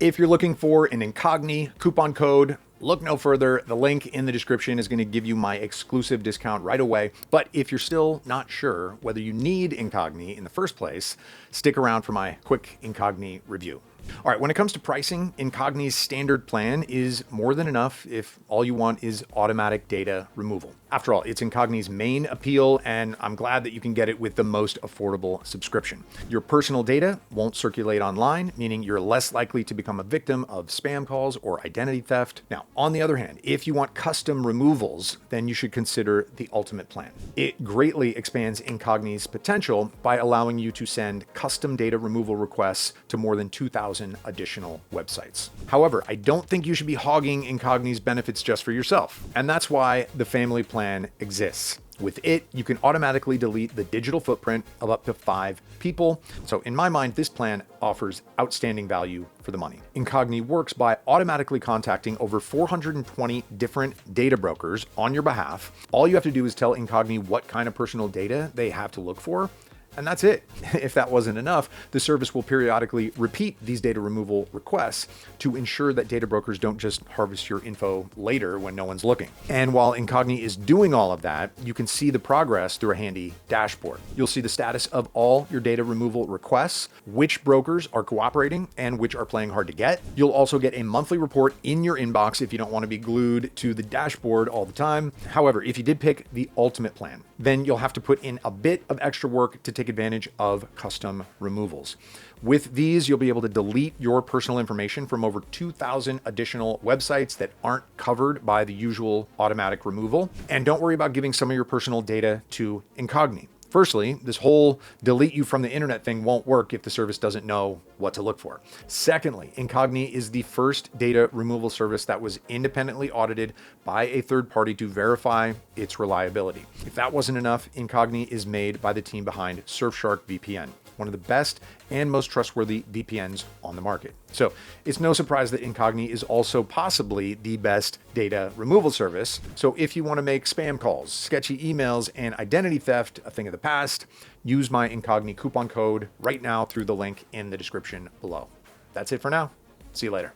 If you're looking for an Incogni coupon code, look no further. The link in the description is going to give you my exclusive discount right away. But if you're still not sure whether you need Incogni in the first place, stick around for my quick Incogni review. All right, when it comes to pricing, Incogni's standard plan is more than enough if all you want is automatic data removal. After all, it's Incogni's main appeal, and I'm glad that you can get it with the most affordable subscription. Your personal data won't circulate online, meaning you're less likely to become a victim of spam calls or identity theft. Now, on the other hand, if you want custom removals, then you should consider the Ultimate plan. It greatly expands Incogni's potential by allowing you to send custom data removal requests to more than 2,000 additional websites. However, I don't think you should be hogging Incogni's benefits just for yourself, and that's why the family plan exists. With it, you can automatically delete the digital footprint of up to 5 people. So in my mind, this plan offers outstanding value for the money. Incogni works by automatically contacting over 420 different data brokers on your behalf. All you have to do is tell Incogni what kind of personal data they have to look for, and that's it. If that wasn't enough, the service will periodically repeat these data removal requests to ensure that data brokers don't just harvest your info later when no one's looking. And while Incogni is doing all of that, you can see the progress through a handy dashboard. You'll see the status of all your data removal requests, which brokers are cooperating and which are playing hard to get. You'll also get a monthly report in your inbox if you don't want to be glued to the dashboard all the time. However, if you did pick the Ultimate plan, then you'll have to put in a bit of extra work to take advantage of custom removals. With these, you'll be able to delete your personal information from over 2,000 additional websites that aren't covered by the usual automatic removal. And don't worry about giving some of your personal data to Incogni. Firstly, this whole delete you from the internet thing won't work if the service doesn't know what to look for. Secondly, Incogni is the first data removal service that was independently audited by a third party to verify its reliability. If that wasn't enough, Incogni is made by the team behind Surfshark VPN, one of the best and most trustworthy VPNs on the market. So it's no surprise that Incogni is also possibly the best data removal service. So if you want to make spam calls, sketchy emails, and identity theft a thing of the past, use my Incogni coupon code right now through the link in the description below. That's it for now. See you later.